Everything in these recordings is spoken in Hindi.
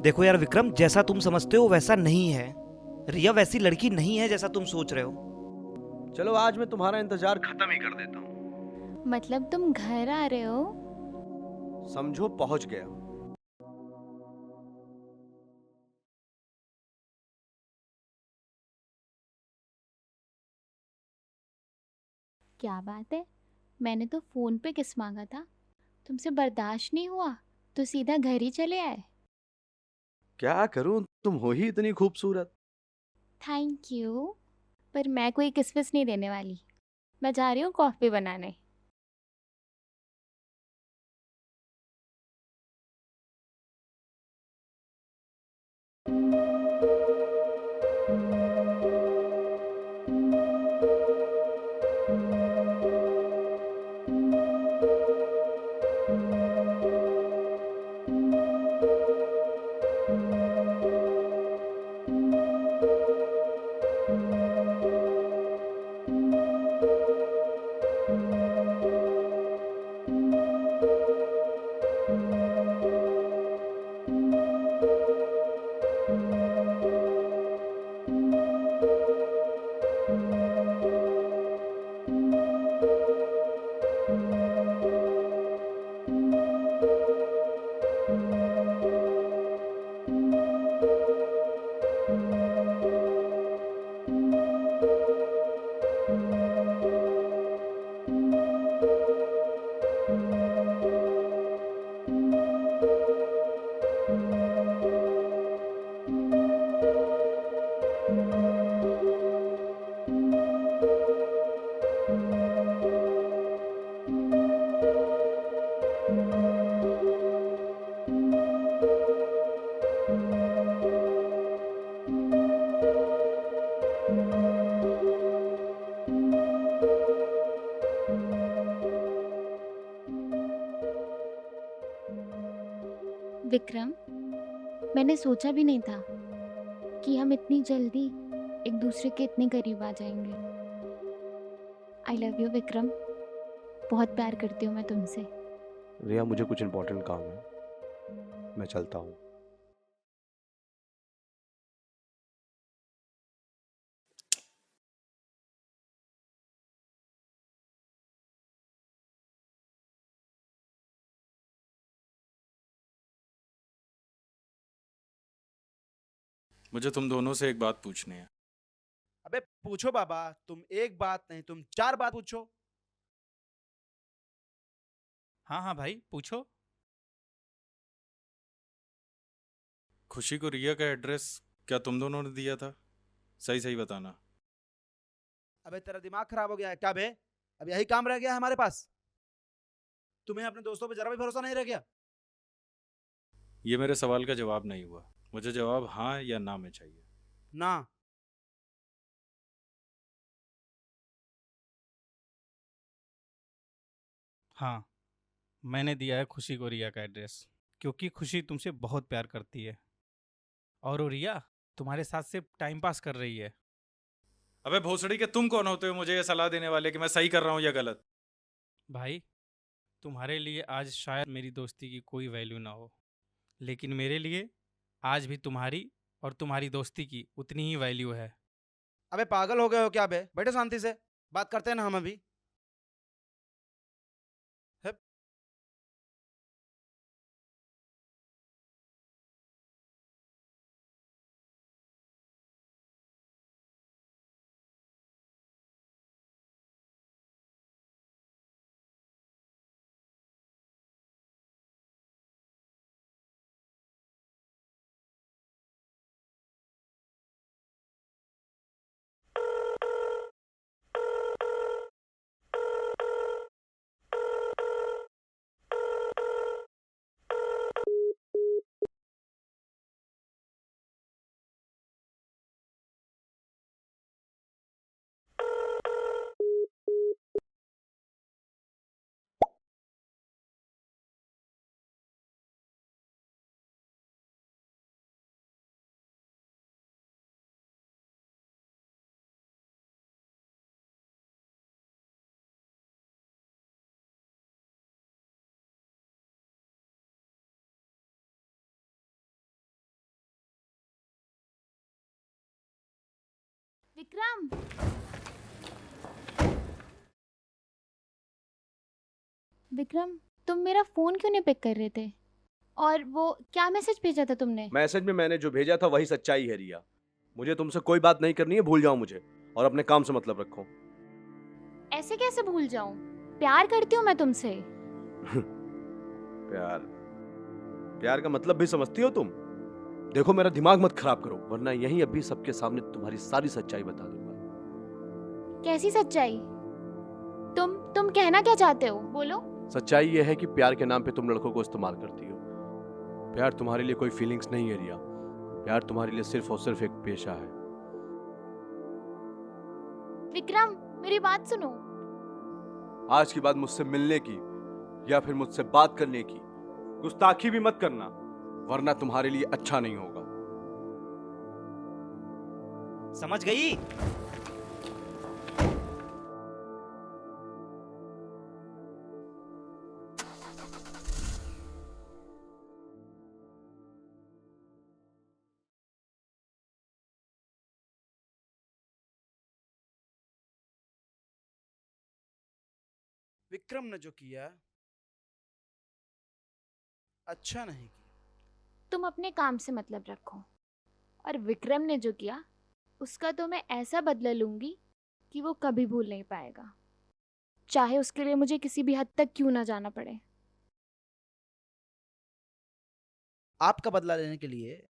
देखो यार विक्रम, जैसा तुम समझते हो वैसा नहीं है। रिया वैसी लड़की नहीं है जैसा तुम सोच रहे हो। चलो आज मैं तुम्हारा इंतजार खत्म ही कर देता हूँ। मतलब तुम घर आ रहे हो? समझो पहुंच गया। क्या बात है, मैंने तो फोन पे किस मांगा था, तुमसे बर्दाश्त नहीं हुआ तो सीधा घर ही चले आए। क्या करूं, तुम हो ही इतनी खूबसूरत। थैंक यू, पर मैं कोई किसमिस नहीं देने वाली। मैं जा रही हूँ कॉफ़ी बनाने। विक्रम, मैंने सोचा भी नहीं था कि हम इतनी जल्दी एक दूसरे के इतने करीब आ जाएंगे। आई लव यू विक्रम, बहुत प्यार करती हूँ मैं तुमसे। रिया मुझे कुछ इंपॉर्टेंट काम है, मैं चलता हूँ। मुझे तुम दोनों से एक बात पूछनी है। अबे पूछो बाबा, तुम एक बात नहीं तुम चार बात पूछो। हाँ हाँ भाई पूछो। खुशी को रिया का एड्रेस क्या तुम दोनों ने दिया था? सही सही बताना। अबे तेरा दिमाग खराब हो गया है क्या बे? अब यही काम रह गया है हमारे पास। तुम्हें अपने दोस्तों पे जरा भी भरोसा नहीं रह गया? ये मेरे सवाल का जवाब नहीं हुआ। मुझे जवाब हाँ या ना में चाहिए। ना। हाँ, मैंने दिया है खुशी को रिया का एड्रेस, क्योंकि खुशी तुमसे बहुत प्यार करती है और वो रिया तुम्हारे साथ सिर्फ टाइम पास कर रही है। अबे भोसड़ी के तुम कौन होते हो मुझे ये सलाह देने वाले कि मैं सही कर रहा हूँ या गलत? भाई, तुम्हारे लिए आज शायद मेरी दोस्ती की कोई वैल्यू ना हो, लेकिन मेरे लिए आज भी तुम्हारी और तुम्हारी दोस्ती की उतनी ही वैल्यू है। अबे पागल हो गए हो क्या बे? बैठो शांति से, बात करते हैं ना हम अभी। विक्रम, विक्रम, तुम मेरा फोन क्यों नहीं पिक कर रहे थे? और वो क्या मैसेज भेजा था तुमने? मैसेज में मैंने जो भेजा था वही सच्चाई है रिया। मुझे तुमसे कोई बात नहीं करनी है, भूल जाओ मुझे और अपने काम से मतलब रखो। ऐसे कैसे भूल जाऊं? प्यार करती हूँ मैं तुमसे। प्यार? प्यार का मतलब भी समझती हो तुम? देखो मेरा दिमाग मत खराब करो, वरना यहीं अभी सबके सामने तुम्हारी सारी सच्चाई बता दूंगा। कैसी सच्चाई? तुम कहना क्या चाहते हो? बोलो। सच्चाई यह है कि प्यार के नाम पे तुम लड़कों को इस्तेमाल करती हो। प्यार तुम्हारे लिए कोई फीलिंग्स नहीं है रिया। प्यार तुम्हारे लिए सिर्फ और सिर्फ एक पेशा है। विक्रम, मेरी बात सुनो। आज के बाद मुझसे मिलने की या फिर मुझसे बात करने की गुस्ताखी भी मत करना, वरना तुम्हारे लिए अच्छा नहीं होगा। समझ गई? विक्रम ने जो किया अच्छा नहीं किया। तुम अपने काम से मतलब रखो। और विक्रम ने जो किया उसका तो मैं ऐसा बदला लूंगी कि वो कभी भूल नहीं पाएगा, चाहे उसके लिए मुझे किसी भी हद तक क्यों ना जाना पड़े। आपका बदला लेने के लिए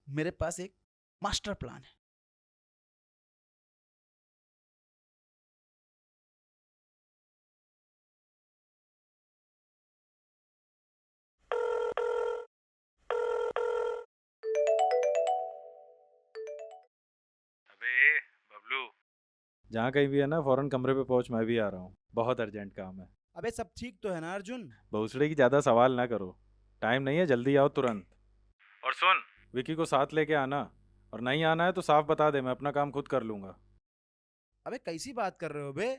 मेरे पास एक मास्टर प्लान है। अबे बबलू, जहाँ कहीं भी है ना फौरन कमरे पे पहुंच, मैं भी आ रहा हूँ, बहुत अर्जेंट काम है। अबे सब ठीक तो है ना अर्जुन? भोसड़े की ज्यादा सवाल ना करो, टाइम नहीं है, जल्दी आओ तुरंत। और सुन, विकी को साथ लेके आना, और नहीं आना है तो साफ बता दे, मैं अपना काम खुद कर लूंगा। अबे कैसी बात कर रहे हो बे?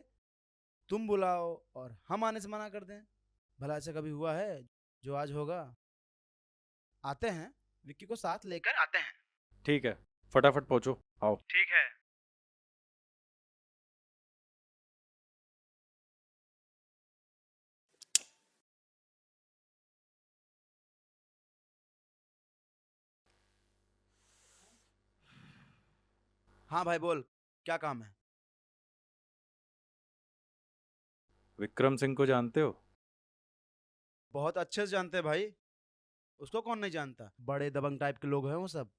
तुम बुलाओ और हम आने से मना कर दें? भला ऐसा कभी हुआ है जो आज होगा? आते हैं, विक्की को साथ लेकर आते हैं। ठीक है, फटाफट पहुंचो, आओ। ठीक है। हाँ भाई बोल, क्या काम है? विक्रम सिंह को जानते हो? बहुत अच्छे से जानते हैं भाई, उसको कौन नहीं जानता। बड़े दबंग टाइप के लोग हैं वो सब।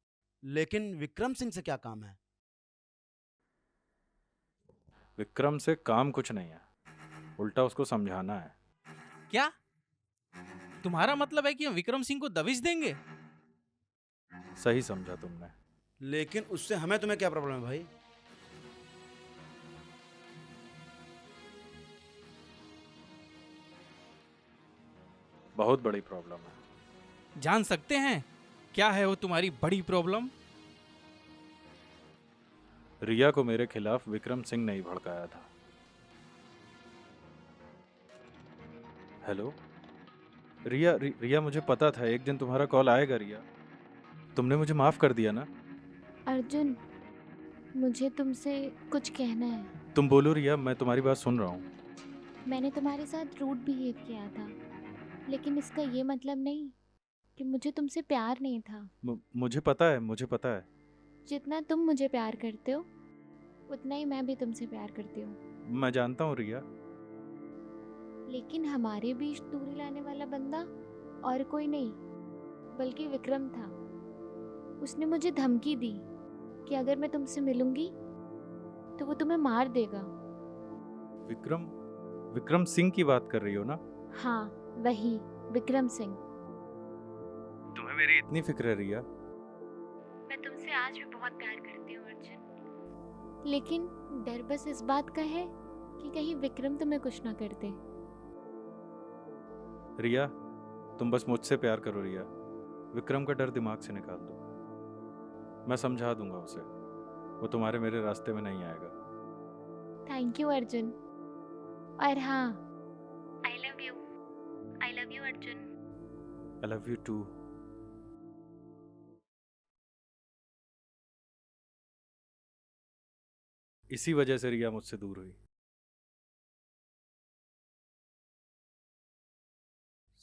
लेकिन विक्रम सिंह से क्या काम है? विक्रम से काम कुछ नहीं है, उल्टा उसको समझाना है। क्या तुम्हारा मतलब है कि हम विक्रम सिंह को दबिश देंगे? सही समझा तुमने। लेकिन उससे हमें तुम्हें क्या प्रॉब्लम है भाई? बहुत बड़ी प्रॉब्लम है। जान सकते हैं क्या है वो तुम्हारी बड़ी प्रॉब्लम? रिया को मेरे खिलाफ विक्रम सिंह ने ही भड़काया था। हेलो रिया, रिया मुझे पता था एक दिन तुम्हारा कॉल आएगा। रिया, तुमने मुझे माफ कर दिया ना? अर्जुन, मुझे तुमसे कुछ कहना है। तुम बोलो रिया, मैं तुम्हारी बात सुन रहा हूँ। मैंने तुम्हारे साथ रूड बिहेव किया था, लेकिन इसका ये मतलब नहीं कि मुझे तुमसे प्यार नहीं था। मुझे पता है, मुझे पता है। जितना तुम मुझे प्यार करते हो उतना ही मैं भी तुमसे प्यार करती हूँ। मैं जानता हूँ रिया। लेकिन हमारे बीच दूरी लाने वाला बंदा और कोई नहीं बल्कि विक्रम था। उसने मुझे धमकी दी कि अगर मैं तुमसे मिलूंगी तो वो तुम्हें मार देगा। विक्रम, विक्रम सिंह की बात कर रही हो ना? हाँ, वही विक्रम सिंह। तुम्हें मेरी इतनी फिक्र है रिया? मैं तुमसे आज भी बहुत प्यार करती हूँ अर्जुन, लेकिन डर बस इस बात का है कि कहीं विक्रम तुम्हें कुछ ना कर दे। रिया, तुम बस मुझसे प्यार करो रिया। विक्रम का डर दिमाग से निकाल दो, मैं समझा दूंगा उसे, वो तुम्हारे मेरे रास्ते में नहीं आएगा। Thank you Arjun. और हाँ, I love you Arjun. I love you too. इसी वजह से रिया मुझसे दूर हुई।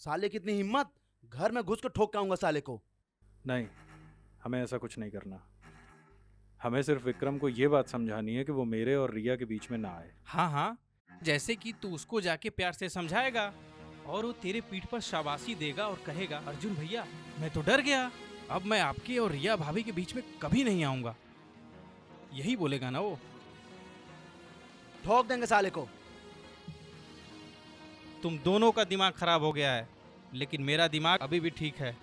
साले की इतनी हिम्मत, घर में घुस कर ठोक के आऊंगा साले को। नहीं, हमें ऐसा कुछ नहीं करना। हमें सिर्फ विक्रम को ये बात समझानी है कि वो मेरे और रिया के बीच में ना आए। हाँ हाँ, जैसे कि तू उसको जाके प्यार से समझाएगा और वो तेरे पीठ पर शाबाशी देगा और कहेगा, अर्जुन भैया मैं तो डर गया, अब मैं आपके और रिया भाभी के बीच में कभी नहीं आऊंगा। यही बोलेगा ना वो। ठोक देंगे साले को। तुम दोनों का दिमाग खराब हो गया है, लेकिन मेरा दिमाग अभी भी ठीक है।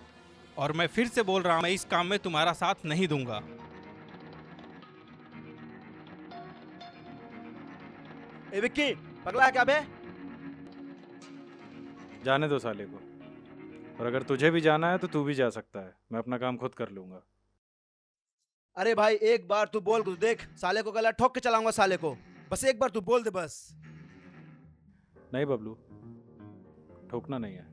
और मैं फिर से बोल रहा हूं, मैं इस काम में तुम्हारा साथ नहीं दूंगा। ए विक्की, पगला है क्या बे? जाने दो साले को। और अगर तुझे भी जाना है तो तू भी जा सकता है, मैं अपना काम खुद कर लूंगा। अरे भाई एक बार तू बोल कुछ देख, साले को गला ठोक के चलाऊंगा साले को। बस एक बार तू बोल दे बस। नहीं बबलू, ठोकना नहीं है।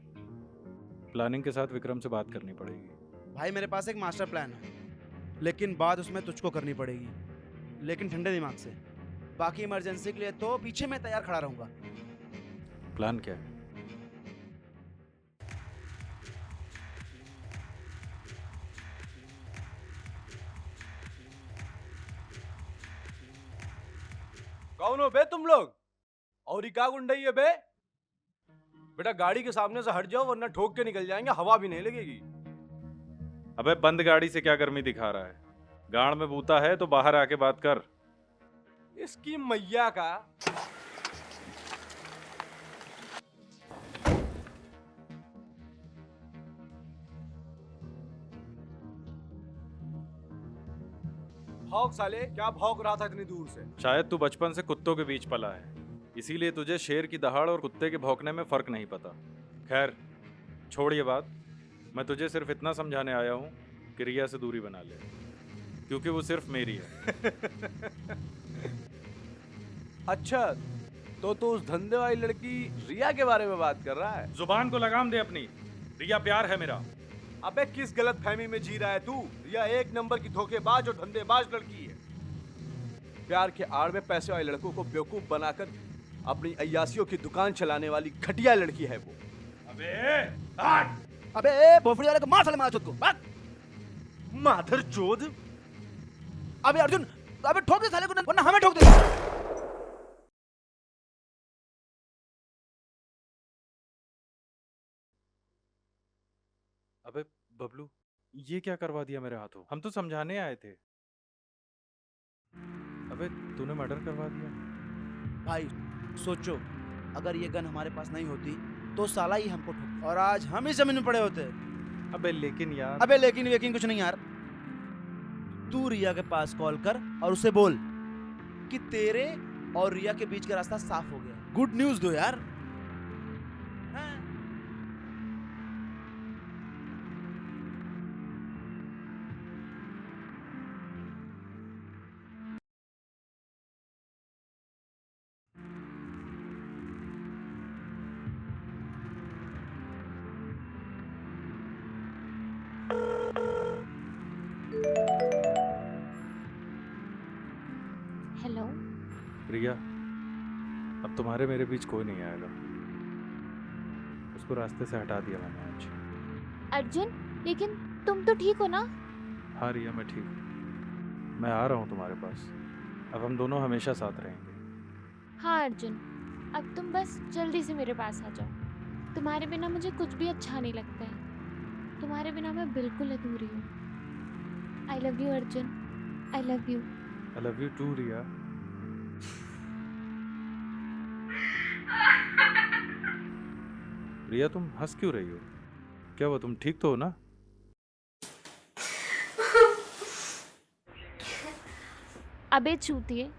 प्लानिंग के साथ विक्रम से बात करनी पड़ेगी। भाई मेरे पास एक मास्टर प्लान है, लेकिन बात उसमें तुझको करनी पड़ेगी, लेकिन ठंडे दिमाग से। बाकी इमरजेंसी के लिए तो पीछे मैं तैयार खड़ा रहूंगा। प्लान क्या है? कौन हो बे तुम लोग? और ये क्या गुंडई है बे? बेटा गाड़ी के सामने से हट जाओ वरना ठोक के निकल जाएंगे, हवा भी नहीं लगेगी। अबे बंद गाड़ी से क्या गर्मी दिखा रहा है? गाड़ में बूता है तो बाहर आके बात कर। इसकी मैया का। भौंक साले, क्या भौंक रहा था इतनी दूर से? शायद तू बचपन से कुत्तों के बीच पला है, इसीलिए तुझे शेर की दहाड़ और कुत्ते के भौंकने में फर्क नहीं पता। खैर छोड़ ये बात, मैं तुझे सिर्फ इतना समझाने आया हूँ कि रिया से दूरी बना ले, क्योंकि वो सिर्फ मेरी है। अच्छा, तो तू उस धंधे वाली लड़की रिया के बारे में बात कर रहा है? जुबान को लगाम दे अपनी। रिया प्यार है मेरा। अबे किस गलत फहमी में जी रहा है तू? रिया एक नंबर की धोखेबाज और धंधेबाज लड़की है। प्यार के आड़ में पैसे वाले लड़कों को बेवकूफ बनाकर अपनी अय्यासियों की दुकान चलाने वाली घटिया लड़की है वो। अबे हट! अबे भोसड़ी वाले को मार साले, मार चोद को भाग। माधर चोद। अबे अर्जुन, अबे ठोक दे साले को, वरना हमें ठोक दे। अबे बबलू, ये क्या करवा दिया मेरे हाथों? हम तो समझाने आए थे। अबे तूने मर्डर करवा दिया। भाई सोचो, अगर ये गन हमारे पास नहीं होती तो साला ही हमको ठोक, और आज हम ही जमीन में पड़े होते। अबे लेकिन यार। अबे लेकिन वेकिन कुछ नहीं यार। तू रिया के पास कॉल कर और उसे बोल कि तेरे और रिया के बीच का रास्ता साफ हो गया। गुड न्यूज़ दो यार। हाँ। हेलो। रिया, अब तुम्हारे मेरे बीच कोई नहीं आएगा। उसको रास्ते से हटा दिया मैंने आज। अर्जुन, लेकिन तुम तो ठीक हो ना? हाँ रिया, मैं ठीक हूँ। मैं आ रहा हूँ तुम्हारे पास। अब हम दोनों हमेशा साथ रहेंगे। हाँ अर्जुन, अब तुम बस जल्दी से मेरे पास आ जाओ। तुम्हारे बिना मुझे कुछ भी अच्छा नहीं लगता है। तुम्हारे बिना मैं बिल्कुल अधूरी हूँ। I love you Arjun, I love you. I love you too Riya. Riya तुम हंस क्यों रही हो? क्या हुआ, तुम ठीक तो हो ना? अबे चूतिए,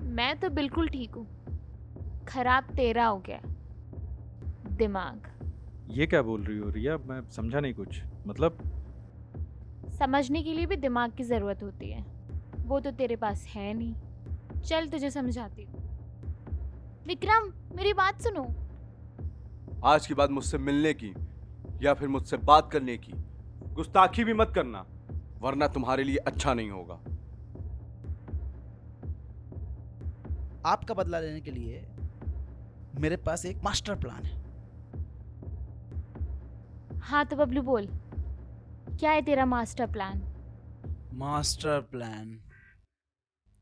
मैं तो बिल्कुल ठीक हूँ। खराब तेरा हो गया दिमाग। ये क्या बोल रही हो रिया? मैं समझा नहीं कुछ। मतलब समझने के लिए भी दिमाग की ज़रूरत होती है, वो तो तेरे पास है नहीं। चल तुझे समझाती हूँ। विक्रम, मेरी बात सुनो। आज के बाद मुझसे मिलने की या फिर मुझसे बात करने की गुस्ताखी भी मत करना, वरना तुम्हारे लिए अच्छा नहीं होगा। आपका बदला लेने के लिए मेरे पास एक मास्टर प्लान है। हाँ तो बबलू बोल, क्या है तेरा मास्टर प्लान? मास्टर प्लान,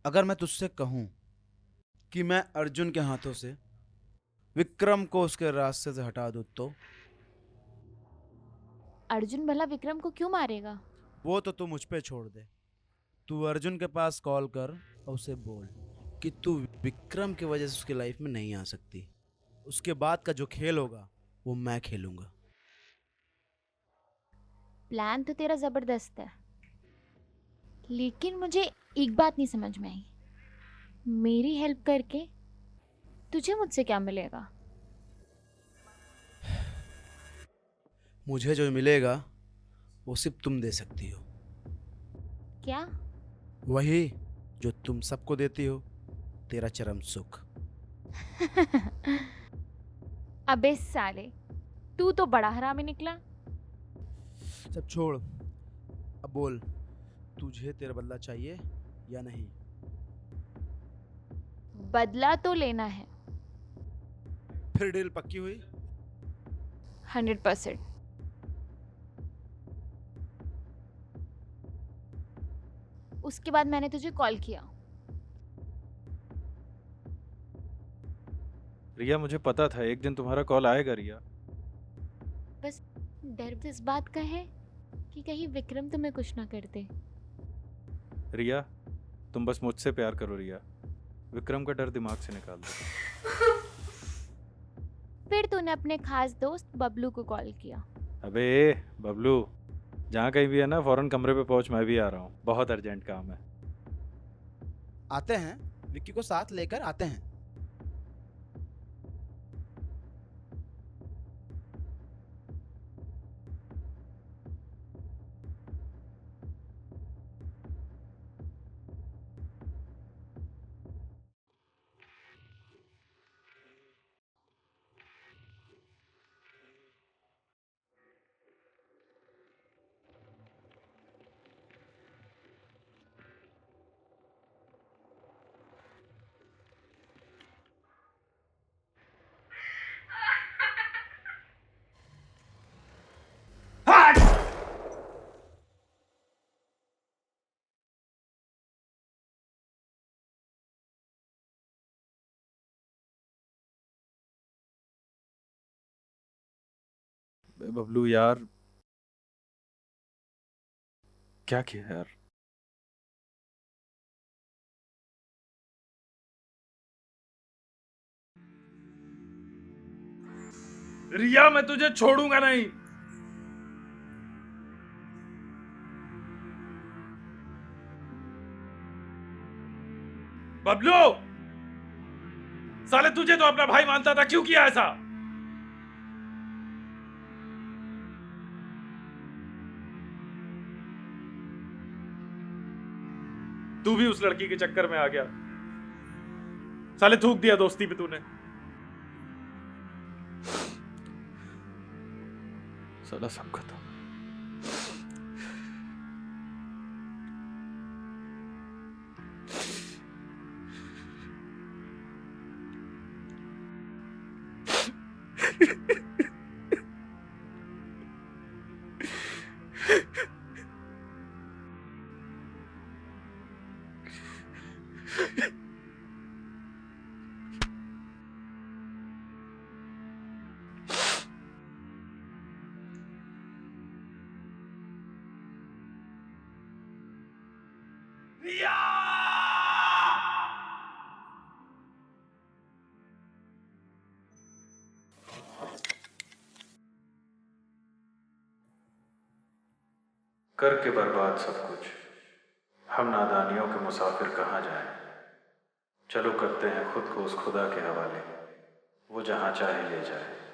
अगर मैं तुझसे कहूं कि मैं अर्जुन के हाथों से विक्रम को उसके रास्ते से हटा दूं तो? अर्जुन भला विक्रम को क्यों मारेगा? वो तो तू मुझ पे छोड़ दे। तू अर्जुन के पास कॉल कर और उसे बोल कि तू विक्रम की वजह से उसकी लाइफ में नहीं आ सकती। उसके बाद का जो खेल होगा वो मैं खेलूंगा। प्लान तो तेरा जबरदस्त है, लेकिन मुझे एक बात नहीं समझ में आई। मेरी हेल्प करके तुझे मुझसे क्या मिलेगा? मुझे जो मिलेगा वो सिर्फ तुम दे सकती हो। क्या? वही जो तुम सबको देती हो, तेरा चरम सुख। अबे साले, तू तो बड़ा हरामी निकला। सब छोड़, अब बोल, तुझे तेरा बदला चाहिए या नहीं? बदला तो लेना है। फिर डील पक्की हुई? 100%। उसके बाद मैंने तुझे कॉल किया। रिया, मुझे पता था एक दिन तुम्हारा कॉल आएगा रिया। बस डर इस बात का है कि कहीं विक्रम तुम्हें कुछ ना कर दे। रिया, तुम बस मुझसे प्यार करो रिया। विक्रम का डर दिमाग से निकाल दो। फिर तूने अपने खास दोस्त बबलू को कॉल किया। अबे बबलू, जहाँ कहीं भी है ना, फौरन कमरे पे पहुंच, मैं भी आ रहा हूँ, बहुत अर्जेंट काम है। आते हैं, विक्की को साथ लेकर आते हैं। बबलू यार, क्या किया यार? रिया, मैं तुझे छोड़ूंगा नहीं। बबलू, साले तुझे तो अपना भाई मानता था, क्यों किया ऐसा? तू भी उस लड़की के चक्कर में आ गया। साले थूक दिया दोस्ती पे तूने। साला सब खत्म। करके बर्बाद सब कुछ, हम नादानियों के मुसाफिर कहाँ जाएं। चलो करते हैं खुद को उस खुदा के हवाले, वो जहाँ चाहे ले जाए।